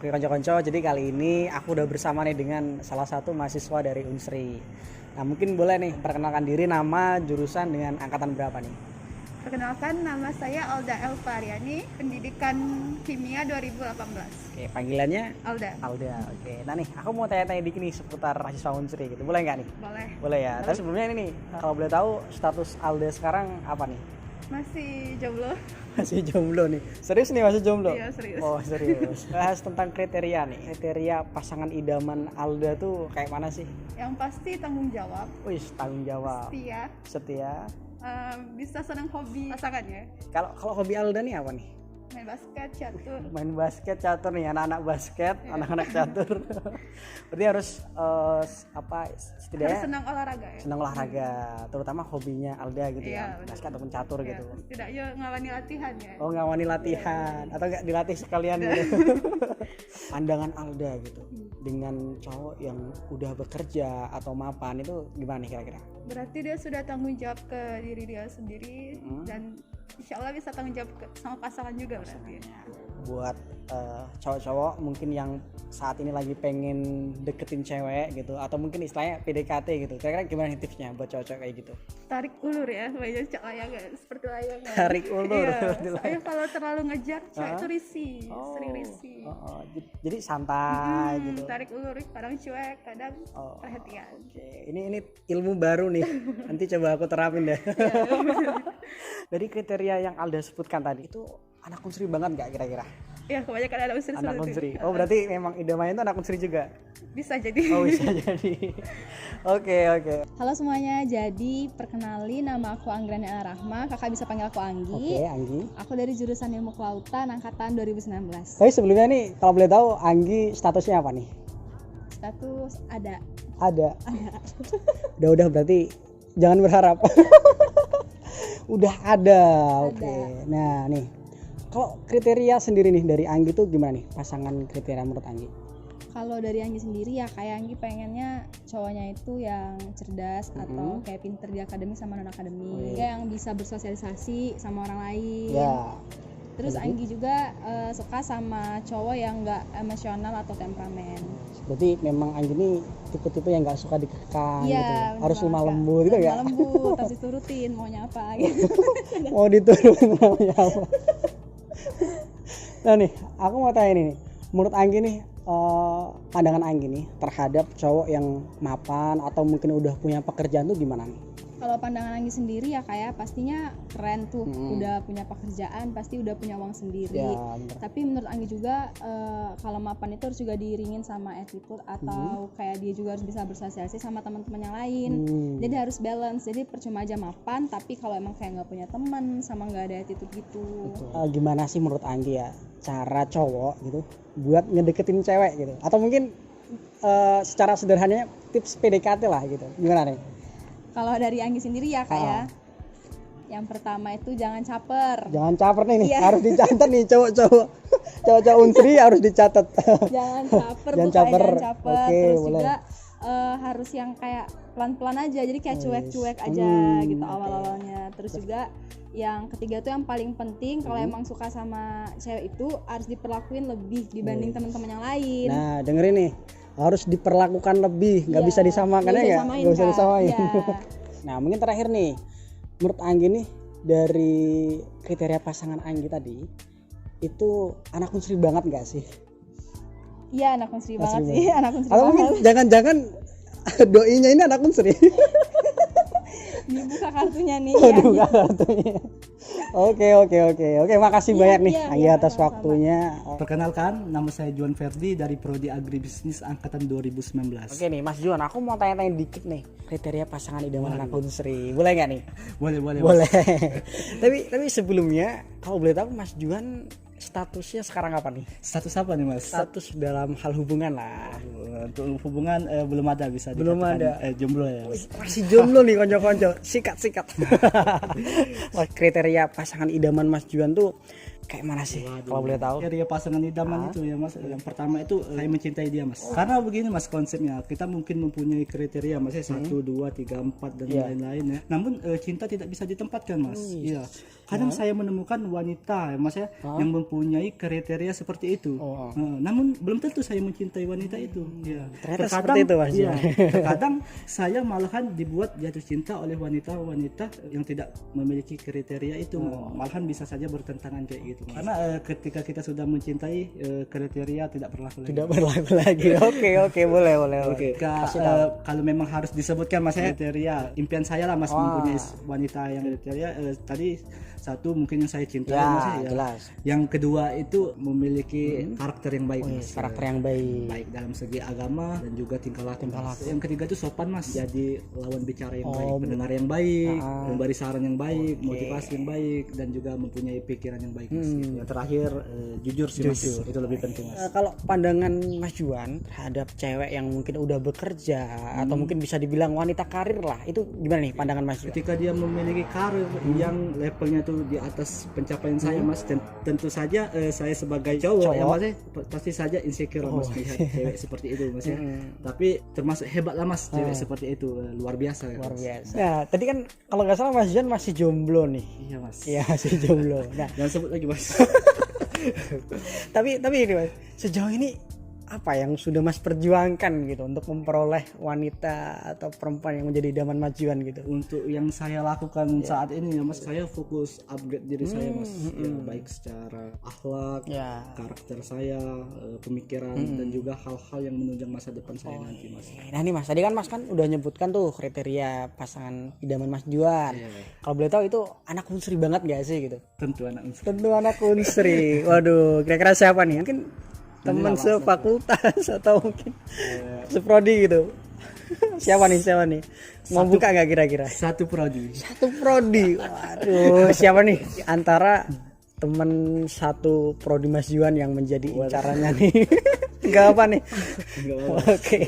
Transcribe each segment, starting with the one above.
Oke konco-konco, jadi kali ini aku udah bersama nih dengan salah satu mahasiswa dari Unsri. Nah mungkin boleh nih perkenalkan diri, nama, jurusan dengan angkatan berapa nih? Perkenalkan, nama saya Alda Elfariani, pendidikan kimia 2018. Oke, panggilannya Alda. Alda. Oke, nah nih aku mau tanya-tanya dikit nih seputar mahasiswa Unsri gitu, boleh nggak nih? Boleh. Boleh ya. Tapi sebelumnya ini nih, kalau boleh tahu status Alda sekarang apa nih? Masih jomblo. Masih jomblo nih. Serius nih masih jomblo? Iya, serius. Oh serius. Bahas tentang kriteria nih. Kriteria pasangan idaman Alda tuh kayak mana sih? Yang pasti tanggung jawab, Wih, tanggung jawab. setia, Setia. bisa senang hobi pasangannya. Kalau hobi Alda nih apa nih? Main basket, catur. Main basket, catur nih, anak-anak basket, anak-anak catur. Berarti harus Harus setidaknya senang olahraga ya. senang olahraga, terutama hobinya Alda gitu Iya, ya, betul. basket ataupun catur Ya, gitu. setidaknya ngawani latihan ya. Oh ngawani latihan atau enggak dilatih sekalian gitu. Pandangan Alda gitu dengan cowok yang udah bekerja atau mapan itu gimana nih kira-kira? Berarti dia sudah tanggung jawab ke diri dia sendiri dan insya Allah bisa tanggung jawab sama pasangan juga berarti. Buat cowok-cowok mungkin yang saat ini lagi pengen deketin cewek gitu atau mungkin istilahnya PDKT gitu, kira-kira gimana nih tipsnya buat cowok-cowok kayak gitu? Tarik ulur ya, banyak cak layangan seperti layangan. Tarik ulur. Iya, soalnya kalau terlalu ngejar cewek itu risih, sering risih. Jadi santai gitu. Tarik ulur, kadang cuek, kadang perhatian. Oke, ini ilmu baru nih. Nanti coba aku terapin deh. Dari kriteria yang Alda sebutkan tadi itu anak Unsri banget nggak kira-kira? Ya kebanyakan anak Unsri Anak seperti Unsri. itu. Oh berarti memang idamannya itu anak Unsri juga? Bisa jadi. Oh bisa jadi. Oke. Halo semuanya, jadi perkenalin nama aku Anggrania Rahma, kakak bisa panggil aku Anggi. Oke, Anggi. Aku dari jurusan Ilmu Kelautan angkatan 2019. Tapi sebelumnya nih kalau boleh tahu Anggi statusnya apa nih? Status ada. Udah berarti jangan berharap. Udah ada. Oke. Nah nih, kalau kriteria sendiri nih dari Anggi tuh gimana nih pasangan kriteria menurut Anggi? Kalau dari Anggi sendiri ya kayak Anggi pengennya cowoknya itu yang cerdas atau kayak pinter di akademik sama non akademik, yang bisa bersosialisasi sama orang lain. Ya. Terus Anggi juga suka sama cowok yang nggak emosional atau temperamen. Berarti memang Anggi ini tipe-tipe yang nggak suka dikekang Iya, gitu. bener Harus lemah banget, Kak. lembut gitu ya. Lemah lembut, harus diturutin maunya apa gitu. Mau diturunin namanya apa? Nah nih, aku mau tanya nih. Menurut Anggi nih, pandangan Anggi nih terhadap cowok yang mapan atau mungkin udah punya pekerjaan tuh gimana nih? Kalau pandangan Anggi sendiri ya kayak pastinya keren tuh, udah punya pekerjaan, pasti udah punya uang sendiri. Ya, bener. Tapi menurut Anggi juga kalau mapan itu harus juga diiringin sama attitude atau kayak dia juga harus bisa bersosialisasi sama teman-teman yang lain. Jadi harus balance. Jadi percuma aja mapan, tapi kalau emang kayak nggak punya teman sama nggak ada attitude gitu. Gimana sih menurut Anggi ya cara cowok gitu buat ngedeketin cewek gitu? Atau mungkin secara sederhananya tips PDKT lah gitu. Gimana nih? Kalau dari Anggi sendiri ya kayak yang pertama itu jangan caper. Jangan caper nih, Iya. harus dicatat nih cowok-cowok Unsri harus dicatat. Jangan caper, Jangan tuh caper. kayak jangan caper. Oke, Terus boleh. juga harus yang kayak pelan-pelan aja, jadi kayak cuek-cuek aja gitu awal-awalnya. Terus juga yang ketiga tuh yang paling penting kalau emang suka sama cewek itu harus diperlakuin lebih dibanding teman-teman yang lain. Nah dengerin nih, harus diperlakukan lebih, nggak bisa disamakan ya nggak bisa disamain. Nah mungkin terakhir nih, menurut Anggi nih dari kriteria pasangan Anggi tadi itu anak Unsri banget nggak sih? Iya, anak Unsri banget sih, anak Unsri Atau mungkin banget. jangan-jangan doinya ini anak Unsri. Dibuka kartunya nih. Waduh, kartunya. Oke, makasih banyak nih Anggi atas sama-sama. waktunya. Perkenalkan, nama saya Juan Ferdi dari Prodi Agribisnis angkatan 2019. Oke nih Mas Juan, aku mau tanya-tanya dikit nih kriteria pasangan idaman anak Unsri, boleh nggak nih? Boleh. tapi sebelumnya kalau boleh tahu Mas Juan statusnya sekarang apa nih? Status apa nih Mas? Status dalam hal hubungan lah. Untuk hubungan belum ada, bisa Belum dikatakan, ada. jomblo ya Mas. Masih jomblo nih konco-konco, sikat. Wah, kriteria pasangan idaman Mas Juan tuh kayak mana sih kalau boleh tahu? Kriteria pasangan idaman itu ya Mas. Yang pertama itu saya mencintai dia Mas. Karena begini Mas konsepnya, kita mungkin mempunyai kriteria Mas ya 1, 2, 3, 4 dan lain-lain ya. Namun cinta tidak bisa ditempatkan Mas. Iya. Kadang saya menemukan wanita ya Mas ya yang mempunyai kriteria seperti itu. Namun belum tentu saya mencintai wanita itu. Ya. Ternyata seperti itu Mas. Iya. Terkadang saya malahan dibuat jatuh cinta oleh wanita-wanita yang tidak memiliki kriteria itu. Malahan bisa saja bertentangan kayak gitu. Karena ketika kita sudah mencintai kriteria tidak berlaku lagi. Tidak berlaku lagi. Oke, boleh. Kalau memang harus disebutkan Mas kriteria impian saya lah Mas mempunyai wanita yang kriteria tadi satu mungkin yang saya cintai Mas ya. Jelas. Yang kedua itu memiliki karakter yang baik Mas. Karakter yang baik Dalam segi agama dan juga tingkah laku. Yang ketiga itu sopan Mas. Jadi lawan bicara yang baik, pendengar yang baik, memberi saran yang baik, motivasi yang baik dan juga mempunyai pikiran yang baik Mas. Yang terakhir jujur sih Mas. Itu lebih penting Mas. Kalau pandangan Mas Juan terhadap cewek yang mungkin udah bekerja atau mungkin bisa dibilang wanita karir lah, itu gimana nih pandangan Mas Juan? Ketika dia memiliki karir yang levelnya itu di atas pencapaian saya Mas, tentu saja saya sebagai cowok ya Mas pasti saja insecure Mas melihat cewek seperti itu Mas ya. Tapi termasuk hebat lah Mas cewek seperti itu, luar biasa. Nah, tadi kan kalau nggak salah Mas Juan masih jomblo nih. Iya Mas. Iya, masih jomblo. Nah, jangan sebut lagi Mas. tapi ini Mas, sejauh ini apa yang sudah Mas perjuangkan gitu untuk memperoleh wanita atau perempuan yang menjadi idaman Mas Juan gitu? Untuk yang saya lakukan saat ini ya Mas, saya fokus upgrade diri saya Mas, ya, baik secara akhlak, karakter saya, pemikiran dan juga hal-hal yang menunjang masa depan saya nanti Mas. Nah nih Mas, tadi kan Mas kan udah nyebutkan tuh kriteria pasangan idaman Mas Juan. Kalau boleh tahu itu anak unsri banget gak sih gitu? Tentu anak unsri. Tentu anak unsri. Waduh, kira-kira siapa nih? Mungkin teman sefakultas atau mungkin seprodi gitu. Siapa nih? Mau buka nggak kira-kira? Satu prodi. Waduh, siapa nih antara teman satu prodi Mas Juan yang menjadi incarannya nih? Enggak apa nih? Oke.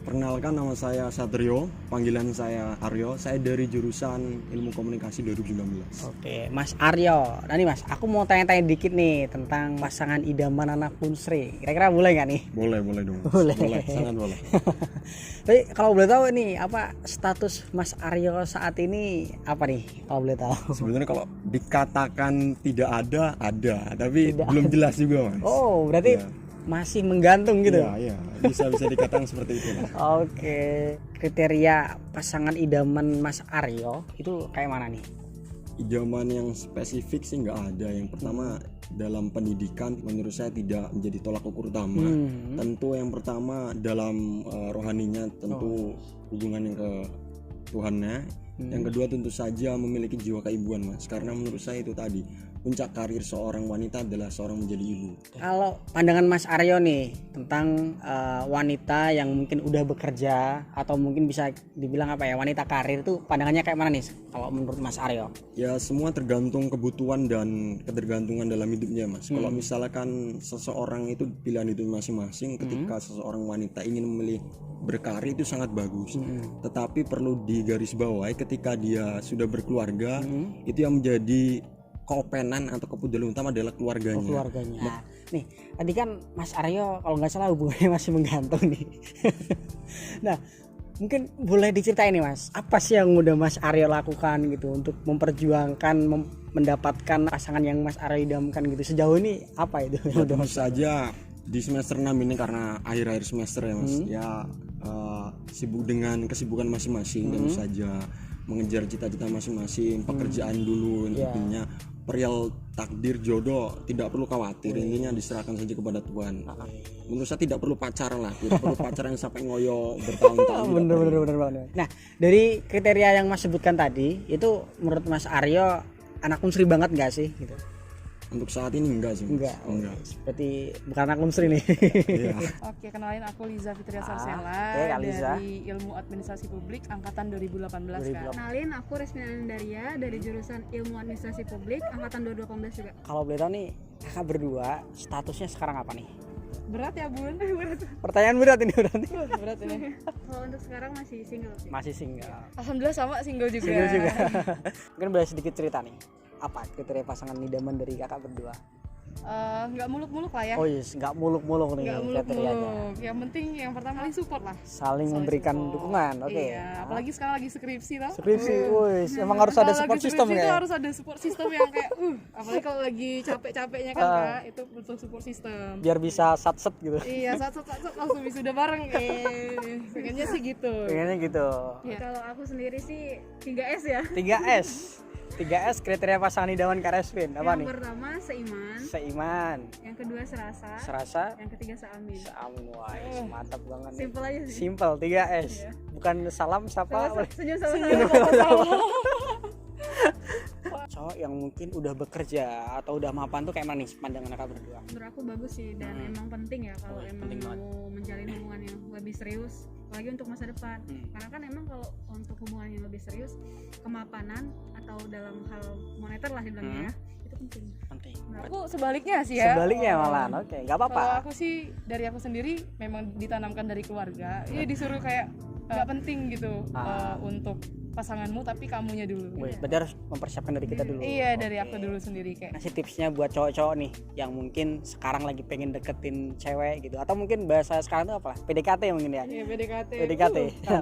Perkenalkan, nama saya Satrio, panggilan saya Aryo. Saya dari jurusan Ilmu Komunikasi 2019. Oke, Mas Aryo. Nah nih Mas, aku mau tanya-tanya dikit nih tentang pasangan idaman anak unsri. Kira-kira boleh nggak nih? Boleh dong. Boleh, sangat boleh. Tapi kalau boleh tahu nih, apa status Mas Aryo saat ini apa nih? Kalau boleh tahu. Sebenarnya kalau dikatakan tidak ada, tapi belum jelas juga Mas. Oh, berarti masih menggantung gitu. Iya, bisa dikatakan seperti itu. Oke, kriteria pasangan idaman Mas Aryo itu kayak mana nih? Idaman yang spesifik sih nggak ada. Yang pertama dalam pendidikan menurut saya tidak menjadi tolak ukur utama. Tentu yang pertama dalam rohaninya, tentu hubungan yang ke Tuhannya. Yang kedua tentu saja memiliki jiwa keibuan Mas, karena menurut saya itu tadi puncak karir seorang wanita adalah seorang menjadi ibu. Kalau pandangan Mas Aryo nih tentang wanita yang mungkin udah bekerja atau mungkin bisa dibilang apa ya, wanita karir itu pandangannya kayak mana nih kalau menurut Mas Aryo? Ya semua tergantung kebutuhan dan ketergantungan dalam hidupnya Mas. Kalau misalkan seseorang itu pilihan hidup masing-masing, ketika seseorang wanita ingin memilih berkarir itu sangat bagus. Tetapi perlu digarisbawahi ketika dia sudah berkeluarga, itu yang menjadi keopenan atau kepedulian utama adalah keluarganya. Nah, nih tadi kan Mas Aryo kalau nggak salah hubungannya masih menggantung nih. Nah, mungkin boleh diceritain nih Mas, apa sih yang udah Mas Aryo lakukan gitu untuk memperjuangkan mendapatkan pasangan yang Mas Aryo idamkan gitu sejauh ini, apa itu? Ya, tentu saja di semester 6 ini karena akhir-akhir semester ya Mas, sibuk dengan kesibukan masing-masing, tentu saja mengejar cita-cita masing-masing, pekerjaan dulu intinya. Perihal takdir jodoh tidak perlu khawatir, intinya diserahkan saja kepada Tuhan. Menurut saya tidak perlu pacaran lah, tidak perlu pacaran yang sampai ngoyo bertahun-tahun. Bener. Nah, dari kriteria yang Mas sebutkan tadi itu menurut Mas Aryo anak unsri banget nggak sih gitu? Untuk saat ini enggak sih. Enggak. Berarti bukan anak unsri nih. Iya. Oke, kenalin aku Liza Fitria Sarsela dari Ilmu Administrasi Publik angkatan 2018 kan. Kenalin aku Resmina Anandaria dari jurusan Ilmu Administrasi Publik angkatan 2018 juga. Kalau boleh tahu nih, kakak berdua statusnya sekarang apa nih? Berat ya Bun? Pertanyaan berat ini berarti. Berat ini. Kalau untuk sekarang masih single sih. Masih single. Alhamdulillah sama single juga. Mungkin boleh sedikit cerita nih, apa kriteria pasangan idaman dari kakak berdua? nggak muluk-muluk lah ya. Oh yes, nggak muluk-muluk nih Nggak kriterianya. muluk-muluk. Yang penting yang pertama kali support lah. Saling memberikan support. dukungan. Oke. Iya, apalagi sekarang lagi skripsi tau. Skripsi, wih, emang harus ada Kalau support lagi system skripsi ya. itu harus ada support system yang kayak apalagi kalau lagi capek-capeknya kan Kak, itu butuh support system. Biar bisa satset gitu. Iya, satu langsung wisuda bareng. Pengennya sih gitu. Pengennya gitu. Ya, kalau aku sendiri sih 3S ya. 3S. 3S kriteria pasangan idaman Kak Resvin apa nih? Yang pertama seiman, Seiman, yang kedua serasa, serasa, yang ketiga seamin. seamin. Wah, mantap banget nih. Simple aja sih. Simple 3S. Iya. Bukan salam sapa. Senyum sama-sama. Cowok yang mungkin udah bekerja atau udah mapan tuh kayak mana nih pandangan kakak berdua? Menurut aku bagus sih dan emang penting ya kalau emang penting banget. mau menjalin hubungan yang lebih serius, apalagi untuk masa depan. Karena kan emang kalau untuk hubungan yang lebih serius, kemapanan atau dalam hal moneter lah dibilangnya ya, itu penting. Penting. Aku sebaliknya sih ya. Sebaliknya malah, oke, nggak Kalau apa-apa. aku sih dari aku sendiri memang ditanamkan dari keluarga. Ini disuruh kayak nggak penting gitu untuk pasanganmu tapi kamunya dulu. Wih, berarti harus mempersiapkan dari kita dulu. Iya, dari aku dulu sendiri kayak. Kasih tipsnya buat cowok-cowok nih yang mungkin sekarang lagi pengen deketin cewek gitu atau mungkin bahasa sekarang tuh apa? PDKT mungkin ya. Iya, PDKT. PDKT.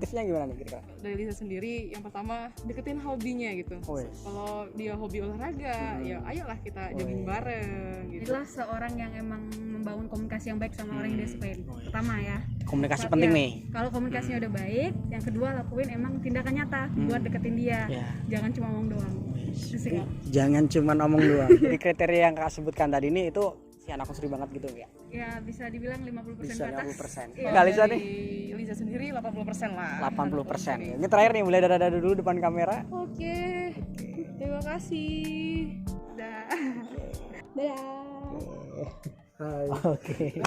Tipsnya gimana nih kira-kira? Dari Lisa sendiri yang pertama deketin hobinya gitu. Wih. Kalau dia hobi olahraga, ya ayolah kita jogging bareng gitu. Itulah seorang yang emang membangun komunikasi yang baik sama orang yang dia sukain. Pertama ya. Komunikasi Kalau- penting ya, nih. Kalau komunikasinya udah baik, yang kedua lakuin emang tindakan nyata buat deketin dia. Ya. Jangan cuma ngomong doang. Asik ya? Jangan cuma ngomong doang. Jadi kriteria yang kakak sebutkan tadi ini itu si anakku seri banget gitu ya. Ya bisa dibilang 50% Bisa ke atas. 50%. Iya. Enggak Lisa nih. Dari Lisa sendiri 80% lah. 80%. Ini terakhir nih, boleh dada-dada dulu depan kamera. Oke. Terima kasih. Udah. Dadah. Oke.